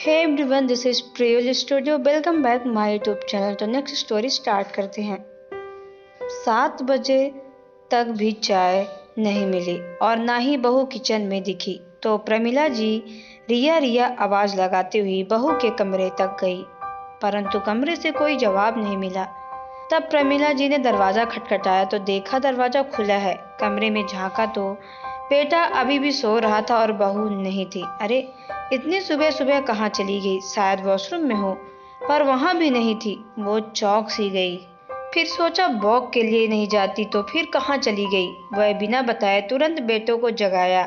Hey everyone, this is Priyal studio. Welcome back my YouTube channel. तो next story start करते हैं। 7 बजे तक भी चाय नहीं मिली और ना ही बहू किचन में दिखी तो प्रमिला जी रिया रिया आवाज लगाती हुई बहू के कमरे तक गई, परंतु कमरे से कोई जवाब नहीं मिला। तब प्रमिला जी ने दरवाजा खटखटाया तो देखा दरवाजा खुला है। कमरे में झांका तो बेटा अभी भी सो रहा था और बहू नहीं थी। अरे, इतनी सुबह सुबह कहाँ चली गई? शायद वॉशरूम में हो, पर वहां भी नहीं थी। वो चौंक सी गई। फिर सोचा वॉक के लिए नहीं जाती तो फिर कहाँ चली गई। वह बिना बताए तुरंत बेटों को जगाया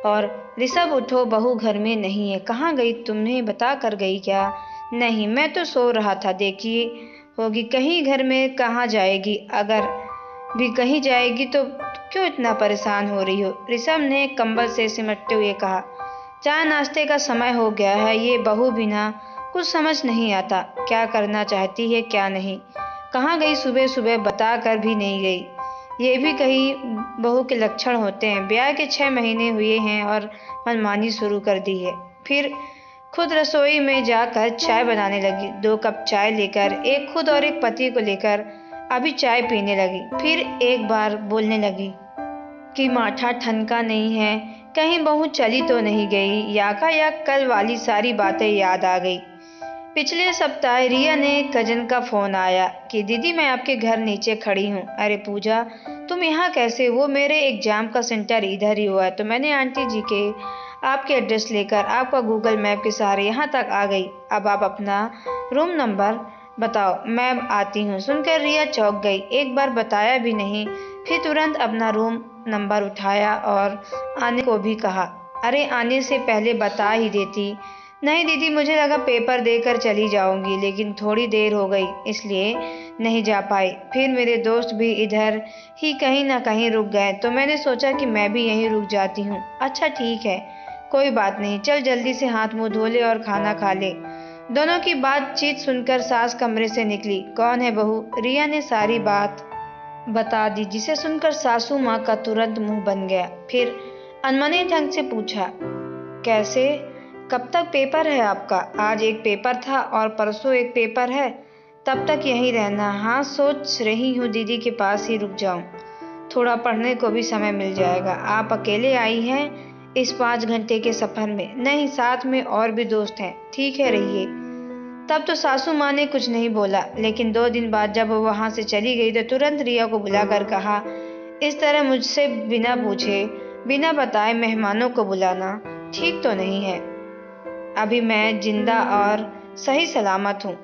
और ऋषभ उठो, बहू घर में नहीं है। कहाँ गई? तुम्हें बता कर गई क्या? नहीं, मैं तो सो रहा था। देखिए होगी कहीं घर में। कहाँ जाएगी? अगर भी कहीं जाएगी तो क्यों इतना परेशान हो रही हो? ऋषभ ने कंबल से सिमटते हुए कहा। चाय नाश्ते का समय हो गया है। ये बहू बिना कुछ समझ नहीं आता, क्या करना चाहती है क्या नहीं। कहाँ गई? सुबह सुबह बता कर भी नहीं गई। ये भी कहीं बहू के लक्षण होते हैं। ब्याह के 6 महीने हुए हैं और मनमानी शुरू कर दी है। फिर खुद रसोई में जाकर चाय बनाने लगी। 2 कप चाय लेकर, एक खुद और एक पति को लेकर अभी चाय पीने लगी। फिर एक बार बोलने लगी कि माठा ठनका नहीं है, कहीं बहू चली तो नहीं गई। याकायाक कल वाली सारी बातें याद आ गई। पिछले सप्ताह रिया ने कजन का फोन आया कि दीदी मैं आपके घर नीचे खड़ी हूँ। अरे पूजा, तुम यहाँ कैसे? वो मेरे एग्जाम का सेंटर इधर ही हुआ है तो मैंने आंटी जी के आपके एड्रेस लेकर आपका गूगल मैप के सहारे यहाँ तक आ गई। अब आप अपना रूम नंबर बताओ, मैं आती हूँ। सुनकर रिया चौंक गई। एक बार बताया भी नहीं, फिर तुरंत अपना रूम नंबर उठाया और आने को भी कहा। अरे आने से पहले बता ही देती। नहीं दीदी, मुझे लगा पेपर देकर चली जाऊंगी, लेकिन थोड़ी देर हो गई इसलिए नहीं जा पाई। फिर मेरे दोस्त भी इधर ही कहीं ना कहीं रुक गए तो मैंने सोचा कि मैं भी यहीं रुक जाती हूँ। अच्छा ठीक है, कोई बात नहीं, चल जल्दी से हाथ मुंह धो ले और खाना खा ले। दोनों की बातचीत सुनकर सास कमरे से निकली। कौन है बहू? रिया ने सारी बात बता दी, जिसे सुनकर सासू माँ का तुरंत मुंह बन गया। फिर अनमने ढंग से पूछा, कैसे? कब तक पेपर है आपका? आज एक पेपर था और परसों एक पेपर है। तब तक यहीं रहना? हाँ, सोच रही हूँ दीदी के पास ही रुक जाऊं, थोड़ा पढ़ने को भी समय मिल जाएगा। आप अकेले आई हैं इस 5 घंटे के सफर में? नहीं, साथ में और भी दोस्त हैं। ठीक है, रहिए। तब तो सासू माँ ने कुछ नहीं बोला, लेकिन 2 दिन बाद जब वो वहां से चली गई तो तुरंत रिया को बुलाकर कहा, इस तरह मुझसे बिना पूछे बिना बताए मेहमानों को बुलाना ठीक तो नहीं है। अभी मैं जिंदा और सही सलामत हूँ।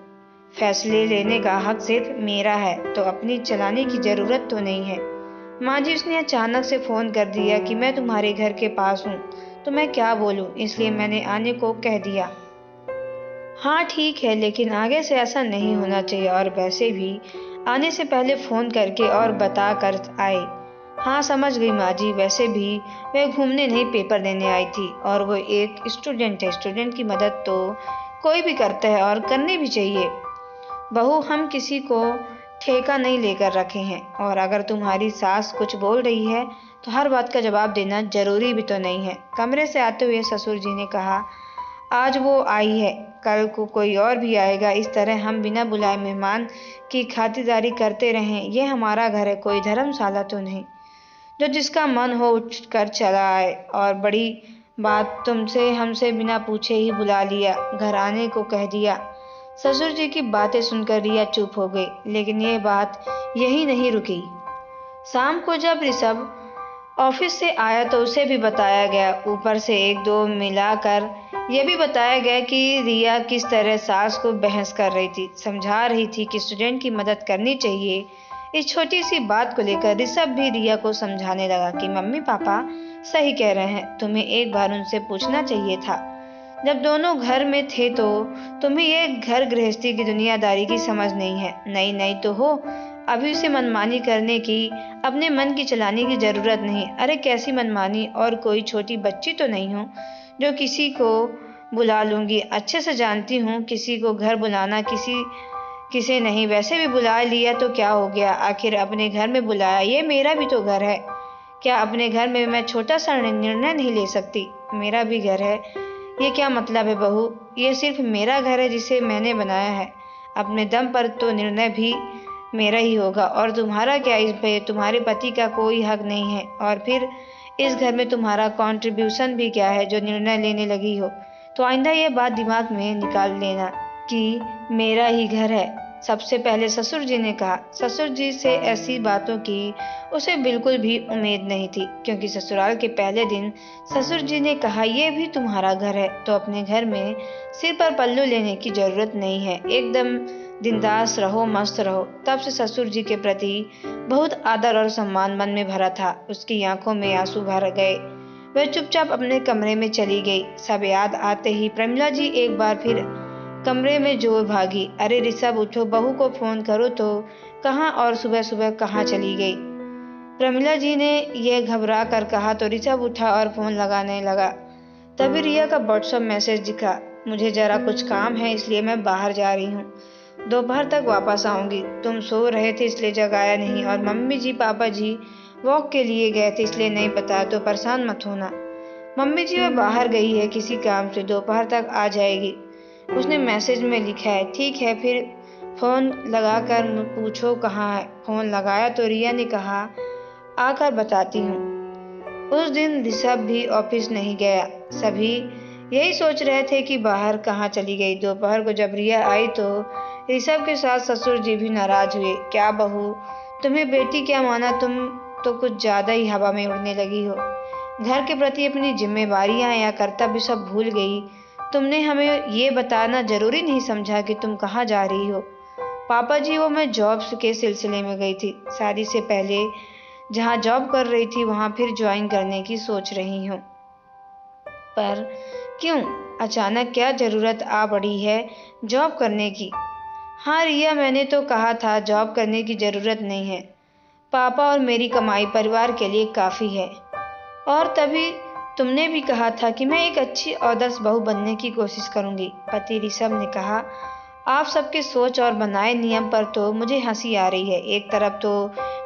फैसले लेने का हक सिर्फ मेरा है, तो अपनी चलाने की जरूरत तो नहीं है। माँ जी, उसने अचानक से फोन कर दिया कि मैं तुम्हारे घर के पास हूँ, तो मैं क्या बोलूँ, इसलिए मैंने आने को कह दिया। हाँ ठीक है, लेकिन आगे से ऐसा नहीं होना चाहिए, और वैसे भी आने से पहले फोन करके और बता कर आए। हाँ समझ गई माँ जी, वैसे भी वह घूमने नहीं पेपर देने आई थी, और वो एक स्टूडेंट है। स्टूडेंट की मदद तो कोई भी करता है और करनी भी चाहिए। बहू, हम किसी को ठेका नहीं लेकर रखे हैं, और अगर तुम्हारी सास कुछ बोल रही है तो हर बात का जवाब देना जरूरी भी तो नहीं है। कमरे से आते हुए ससुर जी ने कहा, आज वो आई है, कल को कोई और भी आएगा। इस तरह हम बिना बुलाए मेहमान की खातिरदारी करते रहें। ये हमारा घर है, कोई धर्मशाला तो नहीं जो जिसका मन हो उठ कर चला आए। और बड़ी बात, तुमसे हमसे बिना पूछे ही बुला लिया, घर आने को कह दिया। ससुर जी की बातें सुनकर रिया चुप हो गई, लेकिन ये बात यही नहीं रुकी। शाम को जब ऋषभ ऑफिस से आया तो उसे भी बताया गया, ऊपर से 1-2 मिलाकर यह भी बताया गया कि रिया किस तरह सास को बहस कर रही थी, समझा रही थी कि स्टूडेंट की मदद करनी चाहिए। इस छोटी सी बात को लेकर ऋषभ भी रिया को समझाने लगा कि मम्मी पापा सही कह रहे हैं, तुम्हें एक बार उनसे पूछना चाहिए था जब दोनों घर में थे। तो तुम्हें ये घर गृहस्थी की दुनियादारी की समझ नहीं है। नई नई तो हो, अभी उसे मनमानी करने की, अपने मन की चलाने की जरूरत नहीं। अरे कैसी मनमानी? और कोई छोटी बच्ची तो नहीं हूँ जो किसी को बुला लूंगी। अच्छे से जानती हूँ किसी को घर बुलाना किसे नहीं। वैसे भी बुला लिया तो क्या हो गया, आखिर अपने घर में बुलाया, ये मेरा भी तो घर है। क्या अपने घर में मैं छोटा सा निर्णय नहीं ले सकती? मेरा भी घर है, ये क्या मतलब है बहू? ये सिर्फ मेरा घर है जिसे मैंने बनाया है। अपने दम पर तो निर्णय भी मेरा ही होगा, और तुम्हारा क्या इस पे? तुम्हारे पति का कोई हक नहीं है, और फिर इस घर में तुम्हारा कंट्रीब्यूशन भी क्या है जो निर्णय लेने लगी हो? तो आइंदा ये बात दिमाग में निकाल लेना कि मेरा ही घर है। सबसे पहले ससुर जी ने कहा। ससुर जी से ऐसी बातों की उसे बिल्कुल भी उम्मीद नहीं थी, क्योंकि ससुराल के पहले दिन ससुर जी ने कहा, ये भी तुम्हारा घर है तो अपने घर में सिर पर पल्लू लेने की जरूरत नहीं है, एकदम बिंदास रहो, मस्त रहो। तब से ससुर जी के प्रति बहुत आदर और सम्मान मन में भरा था। उसकी आंखों में आंसू भर गए। वह चुपचाप अपने कमरे में चली गई। सब याद आते ही प्रमिला जी एक बार फिर कमरे में जोर भागी। अरे ऋषभ उठो, बहू को फोन करो तो। कहाँ, और सुबह सुबह कहाँ चली गई? प्रमिला जी ने यह घबरा कर कहा तो ऋषभ उठा और फोन लगाने लगा। तभी रिया का व्हाट्सएप मैसेज दिखा। मुझे जरा कुछ काम है इसलिए मैं बाहर जा रही हूँ, दोपहर तक वापस आऊंगी। तुम सो रहे थे इसलिए जगाया नहीं, और मम्मी जी पापा जी वॉक के लिए गए थे इसलिए नहीं बताया, तो परेशान मत होना। मम्मी जी वह बाहर गई है किसी काम से, दोपहर तक आ जाएगी, उसने मैसेज में लिखा है। ठीक है, फिर फोन लगाकर पूछो कहाँ है। फोन लगाया तो रिया ने कहा, आकर बताती हूँ। उस दिन ऋषभ भी ऑफिस नहीं गया। सभी यही सोच रहे थे कि बाहर कहाँ चली गई। दोपहर को जब रिया आई तो ऋषभ के साथ ससुर जी भी नाराज हुए। क्या बहू, तुम्हें बेटी क्या माना, तुम तो कुछ ज्यादा ही हवा में उड़ने लगी हो। घर के प्रति अपनी जिम्मेवारियां या कर्तव्य सब भूल गई। तुमने हमें ये बताना जरूरी नहीं समझा कि तुम कहाँ जा रही हो। पापा जी, वो मैं जॉब के सिलसिले में गई थी। शादी से पहले जहाँ जॉब कर रही थी वहाँ फिर ज्वाइन करने की सोच रही हूँ। पर क्यों अचानक, क्या जरूरत आ पड़ी है जॉब करने की? हाँ रिया, मैंने तो कहा था जॉब करने की जरूरत नहीं है। पापा और मेरी कमाई परिवार के लिए काफी है। और तभी तुमने भी कहा था कि मैं एक अच्छी आदर्श बहू बनने की कोशिश करूंगी। पति ऋषभ ने कहा, आप सबके सोच और बनाए नियम पर तो मुझे हंसी आ रही है। एक तरफ तो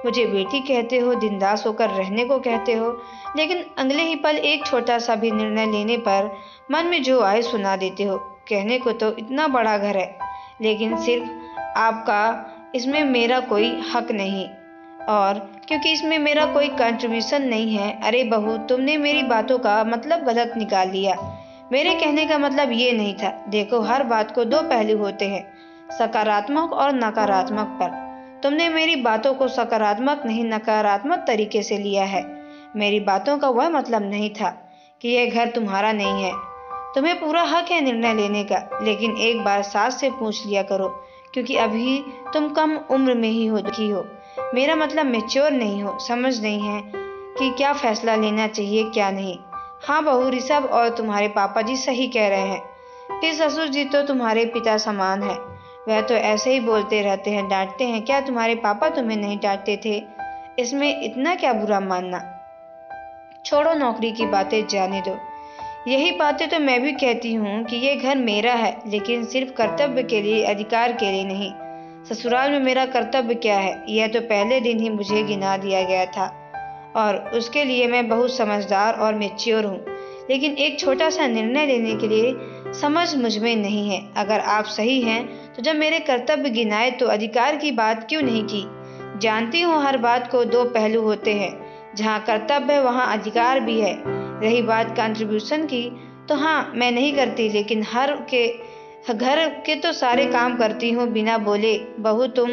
मुझे बेटी कहते हो, दिनदास होकर रहने को कहते हो, लेकिन अगले ही पल एक छोटा सा भी निर्णय लेने पर मन में जो आए सुना देते हो। कहने को तो इतना बड़ा घर है, लेकिन सिर्फ आपका इसमें मेरा कोई हक नहीं, और क्योंकि इसमें मेरा कोई कंट्रीब्यूशन नहीं है। अरे बहू, तुमने मेरी बातों का मतलब गलत निकाल लिया। मेरे कहने का मतलब ये नहीं था। देखो, हर बात को दो पहलू होते हैं, सकारात्मक और नकारात्मक। पर तुमने मेरी बातों को सकारात्मक नहीं नकारात्मक तरीके से लिया है। मेरी बातों का वह मतलब नहीं था कि यह घर तुम्हारा नहीं है। तुम्हें पूरा हक है निर्णय लेने का, लेकिन एक बार सास से पूछ लिया करो, क्योंकि अभी तुम कम उम्र में ही हो। मेरा मतलब मैच्योर नहीं हो, समझ नहीं है कि क्या फैसला लेना चाहिए क्या नहीं। हाँ बहू, ऋषभ और तुम्हारे पापा जी सही कह रहे हैं। फिर ससुर जी तो तुम्हारे पिता समान है, वह तो ऐसे ही बोलते रहते हैं, डांटते हैं। क्या तुम्हारे पापा तुम्हें नहीं डांटते थे? इसमें इतना क्या बुरा मानना? छोड़ो नौकरी की बातें, जाने दो। यही बातें तो मैं भी कहती हूँ कि ये घर मेरा है, लेकिन सिर्फ कर्तव्य के लिए, अधिकार के लिए नहीं। ससुराल में मेरा कर्तव्य क्या है, यह तो पहले दिन ही मुझे गिना दिया गया था, और उसके लिए मैं बहुत समझदार और मैच्योर हूँ। लेकिन एक छोटा सा निर्णय लेने के लिए समझ मुझ में नहीं है। अगर आप सही हैं तो जब मेरे कर्तव्य गिनाए तो अधिकार की बात क्यों नहीं की? जानती हूँ हर बात को दो पहलू होते हैं, जहाँ कर्तव्य है वहाँ अधिकार भी है। रही बात कंट्रीब्यूशन की, तो हाँ मैं नहीं करती, लेकिन घर के तो सारे काम करती हूँ बिना बोले। बहू, तुम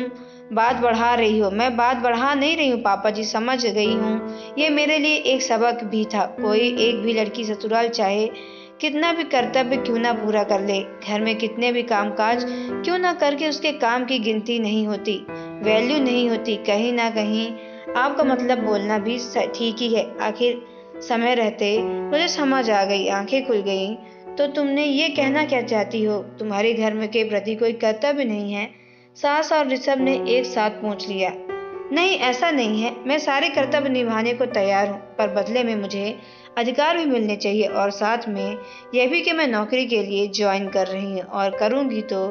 बात बढ़ा रही हो। मैं बात बढ़ा नहीं रही हूँ पापा जी, समझ गई हूँ। ये मेरे लिए एक सबक भी था। कोई एक भी लड़की ससुराल चाहे कितना भी कर्तव्य क्यों ना पूरा कर ले, घर में कितने भी कामकाज क्यों ना करके, उसके काम की गिनती नहीं होती, वैल्यू नहीं होती। कहीं ना कहीं आपका मतलब बोलना भी ठीक ही है। आखिर समय रहते मुझे समझ आ गई, आंखें खुल गई। तो तुमने ये कहना क्या चाहती हो, तुम्हारे घर में के प्रति कोई कर्तव्य नहीं है? सास और ऋषभ ने एक साथ पूछ लिया। नहीं, ऐसा नहीं है। मैं सारे कर्तव्य निभाने को तैयार हूँ, पर बदले में मुझे अधिकार भी मिलने चाहिए, और साथ में यह भी कि मैं नौकरी के लिए ज्वाइन कर रही हूँ, और करूँगी तो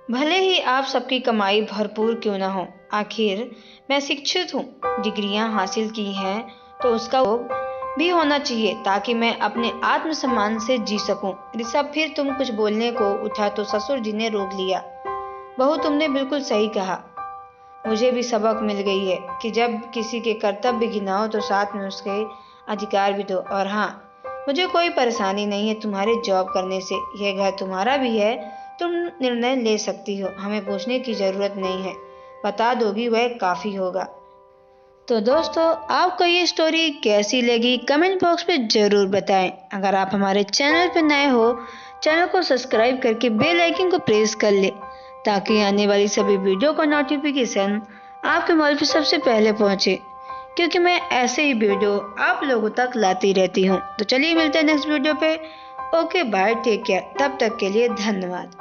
भले ही आप सबकी कमाई भरपूर क्यों ना हो। आखिर मैं शिक्षित हूँ, डिग्रियाँ हासिल की हैं, तो उसका भी होना चाहिए ताकि मैं अपने आत्मसम्मान से जी सकूं। ऋषभ फिर तुम कुछ बोलने को उठा तो ससुर जी ने रोक लिया। बहू, तुमने बिल्कुल सही कहा। मुझे भी सबक मिल गई है कि जब किसी के कर्तव्य गिनाओ तो साथ में उसके अधिकार भी दो। और हाँ, मुझे कोई परेशानी नहीं है तुम्हारे जॉब करने से। यह घर तुम्हारा भी है, तुम निर्णय ले सकती हो, हमें पूछने की जरूरत नहीं है। बता दोगी वह काफी होगा। तो दोस्तों, आपको ये स्टोरी कैसी लगी कमेंट बॉक्स में जरूर बताएं। अगर आप हमारे चैनल पर नए हो, चैनल को सब्सक्राइब करके बेल आइकन को प्रेस कर ले ताकि आने वाली सभी वीडियो का नोटिफिकेशन आपके मोबाइल पर सबसे पहले पहुंचे, क्योंकि मैं ऐसे ही वीडियो आप लोगों तक लाती रहती हूँ। तो चलिए मिलते हैं नेक्स्ट वीडियो पे। Okay bye, take care. तब तक के लिए धन्यवाद।